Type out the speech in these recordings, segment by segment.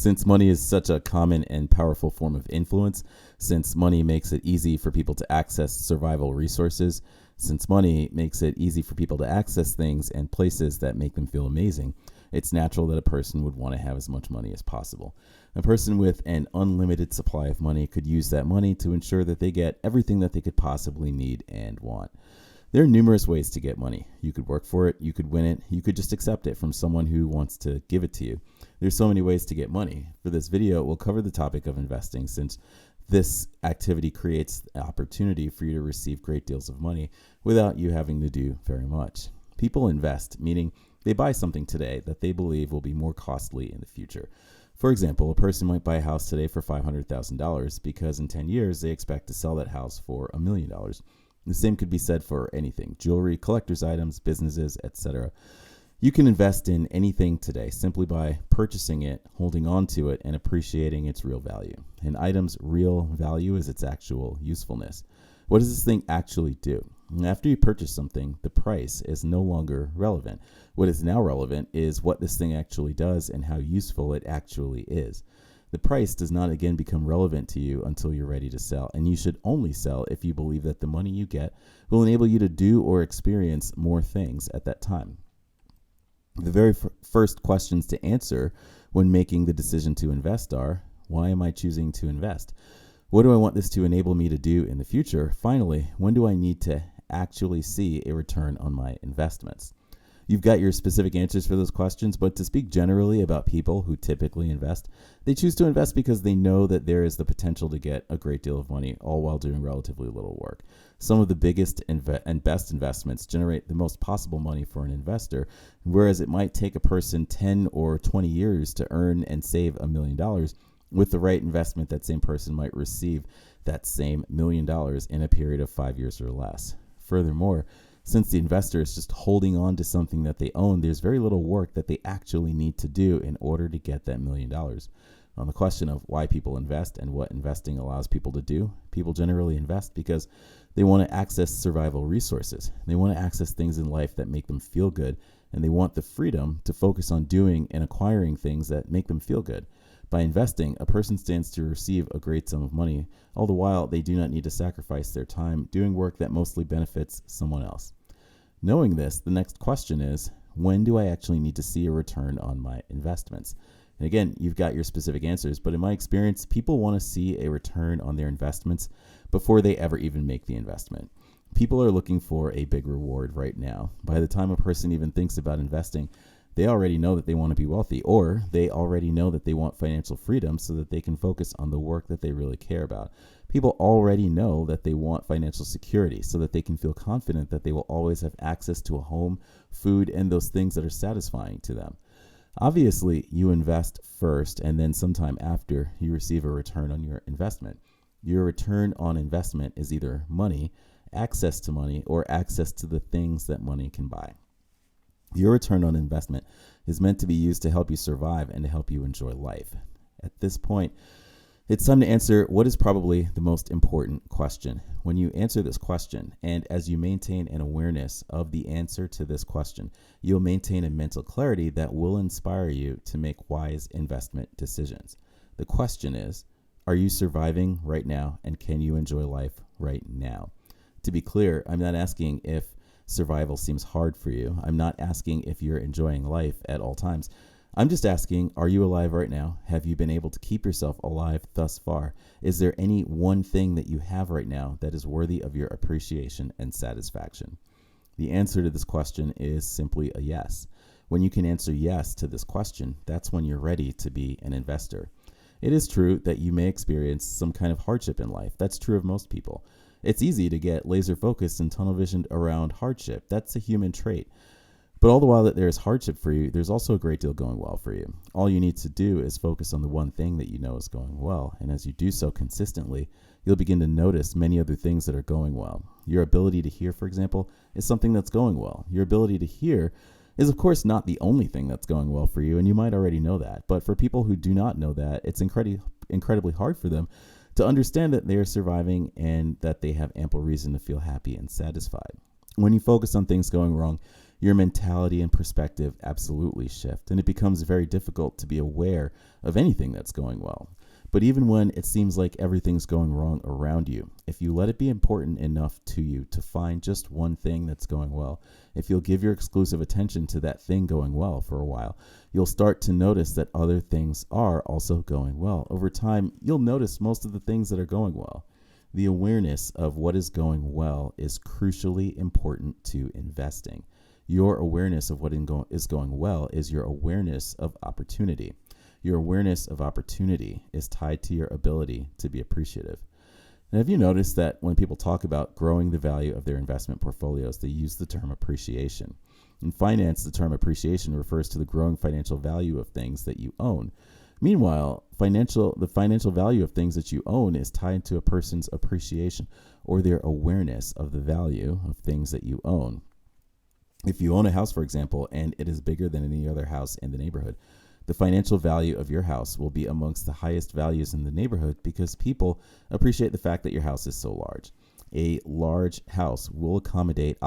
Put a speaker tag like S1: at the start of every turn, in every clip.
S1: Since money is such a common and powerful form of influence, since money makes it easy for people to access survival resources, since money makes it easy for people to access things and places that make them feel amazing, it's natural that a person would want to have as much money as possible. A person with an unlimited supply of money could use that money to ensure that they get everything that they could possibly need and want. There are numerous ways to get money. You could work for it, you could win it, you could just accept it from someone who wants to give it to you. There's so many ways to get money. For this video, we'll cover the topic of investing, since this activity creates the opportunity for you to receive great deals of money without you having to do very much. People invest, meaning they buy something today that they believe will be more costly in the future. For example, a person might buy a house today for $500,000 because in 10 years they expect to sell that house for $1 million. The same could be said for anything: jewelry, collector's items, businesses, etc. You can invest in anything today simply by purchasing it, holding on to it, and appreciating its real value. An item's real value is its actual usefulness. What does this thing actually do? After you purchase something, the price is no longer relevant. What is now relevant is what this thing actually does and how useful it actually is. The price does not again become relevant to you until you're ready to sell, and you should only sell if you believe that the money you get will enable you to do or experience more things at that time. The very first questions to answer when making the decision to invest are: why am I choosing to invest? What do I want this to enable me to do in the future? Finally, when do I need to actually see a return on my investments? You've got your specific answers for those questions, but to speak generally about people who typically invest, they choose to invest because they know that there is the potential to get a great deal of money, all while doing relatively little work. Some of the biggest and best investments generate the most possible money for an investor, whereas it might take a person 10 or 20 years to earn and save $1 million. With the right investment, that same person might receive that same $1 million in a period of 5 years or less. Furthermore, since the investor is just holding on to something that they own, there's very little work that they actually need to do in order to get that $1 million. On the question of why people invest and what investing allows people to do, people generally invest because they want to access survival resources. They want to access things in life that make them feel good, and they want the freedom to focus on doing and acquiring things that make them feel good. By investing, a person stands to receive a great sum of money, all the while they do not need to sacrifice their time doing work that mostly benefits someone else. Knowing this, the next question is: when do I actually need to see a return on my investments? And again, you've got your specific answers, but in my experience, people want to see a return on their investments before they ever even make the investment. People are looking for a big reward right now. By the time a person even thinks about investing, they already know that they want to be wealthy, or they already know that they want financial freedom so that they can focus on the work that they really care about. People already know that they want financial security so that they can feel confident that they will always have access to a home, food, and those things that are satisfying to them. Obviously, you invest first, and then sometime after, you receive a return on your investment. Your return on investment is either money, access to money, or access to the things that money can buy. Your return on investment is meant to be used to help you survive and to help you enjoy life. At this point, it's time to answer what is probably the most important question. When you answer this question, and as you maintain an awareness of the answer to this question, you'll maintain a mental clarity that will inspire you to make wise investment decisions. The question is: are you surviving right now, and can you enjoy life right now? To be clear, I'm not asking if survival seems hard for you. I'm not asking if you're enjoying life at all times. I'm just asking, are you alive right now? Have you been able to keep yourself alive thus far? Is there any one thing that you have right now that is worthy of your appreciation and satisfaction? The answer to this question is simply a yes. When you can answer yes to this question, that's when you're ready to be an investor. It is true that you may experience some kind of hardship in life. That's true of most people. It's easy to get laser focused and tunnel visioned around hardship. That's a human trait. But all the while that there is hardship for you, there's also a great deal going well for you. All you need to do is focus on the one thing that you know is going well. And as you do so consistently, you'll begin to notice many other things that are going well. Your ability to hear, for example, is something that's going well. Your ability to hear is, of course, not the only thing that's going well for you, and you might already know that. But for people who do not know that, it's incredibly hard for them to understand that they are surviving and that they have ample reason to feel happy and satisfied. When you focus on things going wrong, your mentality and perspective absolutely shift, and it becomes very difficult to be aware of anything that's going well. But even when it seems like everything's going wrong around you, if you let it be important enough to you to find just one thing that's going well, if you'll give your exclusive attention to that thing going well for a while, you'll start to notice that other things are also going well. Over time, you'll notice most of the things that are going well. The awareness of what is going well is crucially important to investing. Your awareness of what is going well is your awareness of opportunity. Your awareness of opportunity is tied to your ability to be appreciative. And have you noticed that when people talk about growing the value of their investment portfolios, they use the term appreciation? In finance, the term appreciation refers to the growing financial value of things that you own. Meanwhile, the financial value of things that you own is tied to a person's appreciation or their awareness of the value of things that you own. If you own a house, for example, and it is bigger than any other house in the neighborhood, the financial value of your house will be amongst the highest values in the neighborhood because people appreciate the fact that your house is so large. A large house will accommodate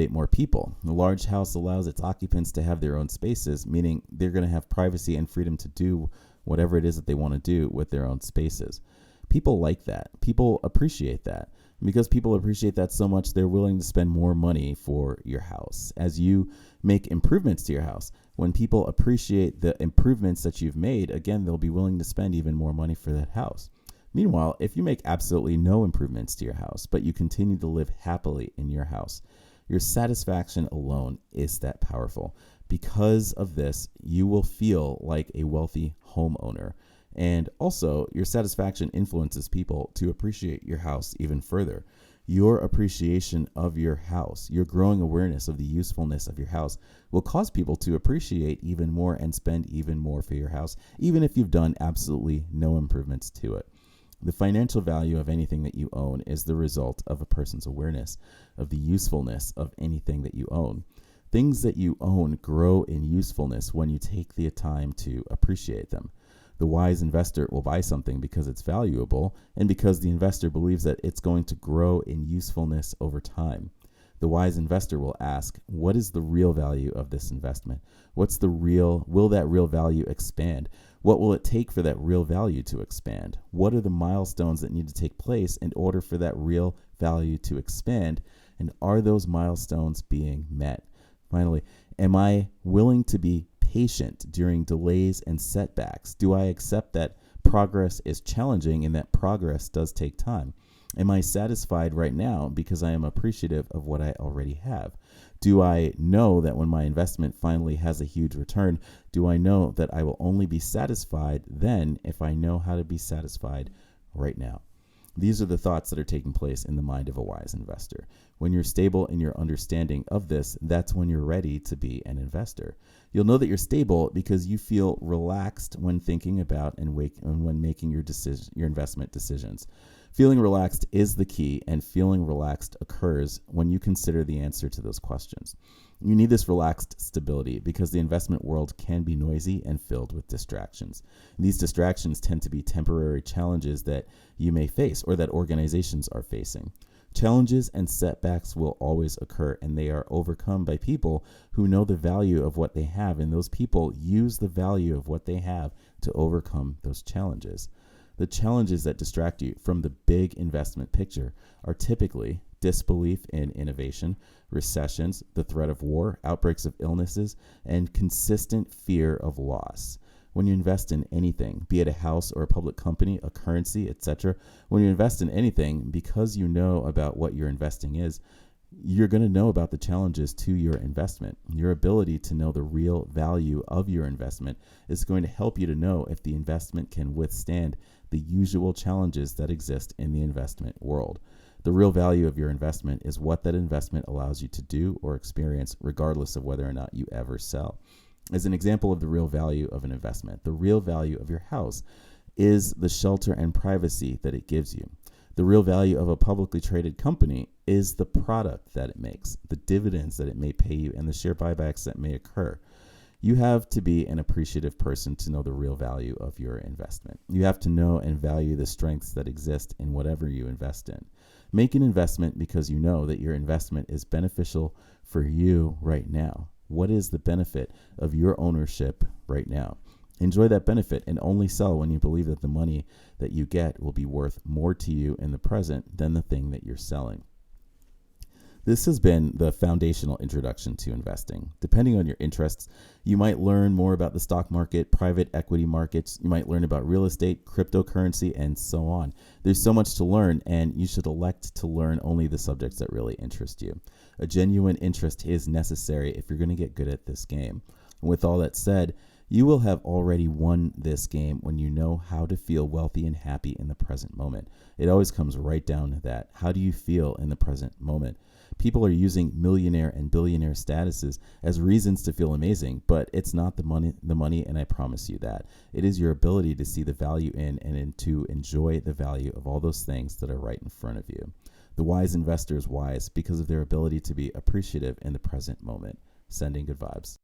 S1: more people. A large house allows its occupants to have their own spaces, meaning they're going to have privacy and freedom to do whatever it is that they want to do with their own spaces. People like that. People appreciate that. Because people appreciate that so much, they're willing to spend more money for your house. As you make improvements to your house, when people appreciate the improvements that you've made, again, they'll be willing to spend even more money for that house. Meanwhile, if you make absolutely no improvements to your house, but you continue to live happily in your house, your satisfaction alone is that powerful. Because of this, you will feel like a wealthy homeowner. And also, your satisfaction influences people to appreciate your house even further. Your appreciation of your house, your growing awareness of the usefulness of your house will cause people to appreciate even more and spend even more for your house, even if you've done absolutely no improvements to it. The financial value of anything that you own is the result of a person's awareness of the usefulness of anything that you own. Things that you own grow in usefulness when you take the time to appreciate them. The wise investor will buy something because it's valuable and because the investor believes that it's going to grow in usefulness over time. The wise investor will ask, what is the real value of this investment? Will that real value expand? What will it take for that real value to expand? What are the milestones that need to take place in order for that real value to expand? And are those milestones being met? Finally, am I willing to be patient during delays and setbacks? Do I accept that progress is challenging and that progress does take time? Am I satisfied right now because I am appreciative of what I already have? Do I know that when my investment finally has a huge return, do I know that I will only be satisfied then if I know how to be satisfied right now? These are the thoughts that are taking place in the mind of a wise investor. When you're stable in your understanding of this, that's when you're ready to be an investor. You'll know that you're stable because you feel relaxed when thinking about and when making your investment decisions. Feeling relaxed is the key, and feeling relaxed occurs when you consider the answer to those questions. You need this relaxed stability because the investment world can be noisy and filled with distractions. These distractions tend to be temporary challenges that you may face or that organizations are facing. Challenges and setbacks will always occur, and they are overcome by people who know the value of what they have, and those people use the value of what they have to overcome those challenges. The challenges that distract you from the big investment picture are typically disbelief in innovation, recessions, the threat of war, outbreaks of illnesses, and consistent fear of loss. When you invest in anything, be it a house or a public company, a currency, etc., when you invest in anything, because you know about what your investing is, you're going to know about the challenges to your investment. Your ability to know the real value of your investment is going to help you to know if the investment can withstand the usual challenges that exist in the investment world. The real value of your investment is what that investment allows you to do or experience, regardless of whether or not you ever sell. As an example of the real value of an investment, the real value of your house is the shelter and privacy that it gives you. The real value of a publicly traded company is the product that it makes, the dividends that it may pay you, and the share buybacks that may occur. You have to be an appreciative person to know the real value of your investment. You have to know and value the strengths that exist in whatever you invest in. Make an investment because you know that your investment is beneficial for you right now. What is the benefit of your ownership right now? Enjoy that benefit and only sell when you believe that the money that you get will be worth more to you in the present than the thing that you're selling. This has been the foundational introduction to investing. Depending on your interests, you might learn more about the stock market, private equity markets, you might learn about real estate, cryptocurrency, and so on. There's so much to learn, and you should elect to learn only the subjects that really interest you. A genuine interest is necessary if you're going to get good at this game. And with all that said, you will have already won this game when you know how to feel wealthy and happy in the present moment. It always comes right down to that. How do you feel in the present moment? People are using millionaire and billionaire statuses as reasons to feel amazing, but it's not the money, and I promise you that. It is your ability to see the value in to enjoy the value of all those things that are right in front of you. The wise investor is wise because of their ability to be appreciative in the present moment. Sending good vibes.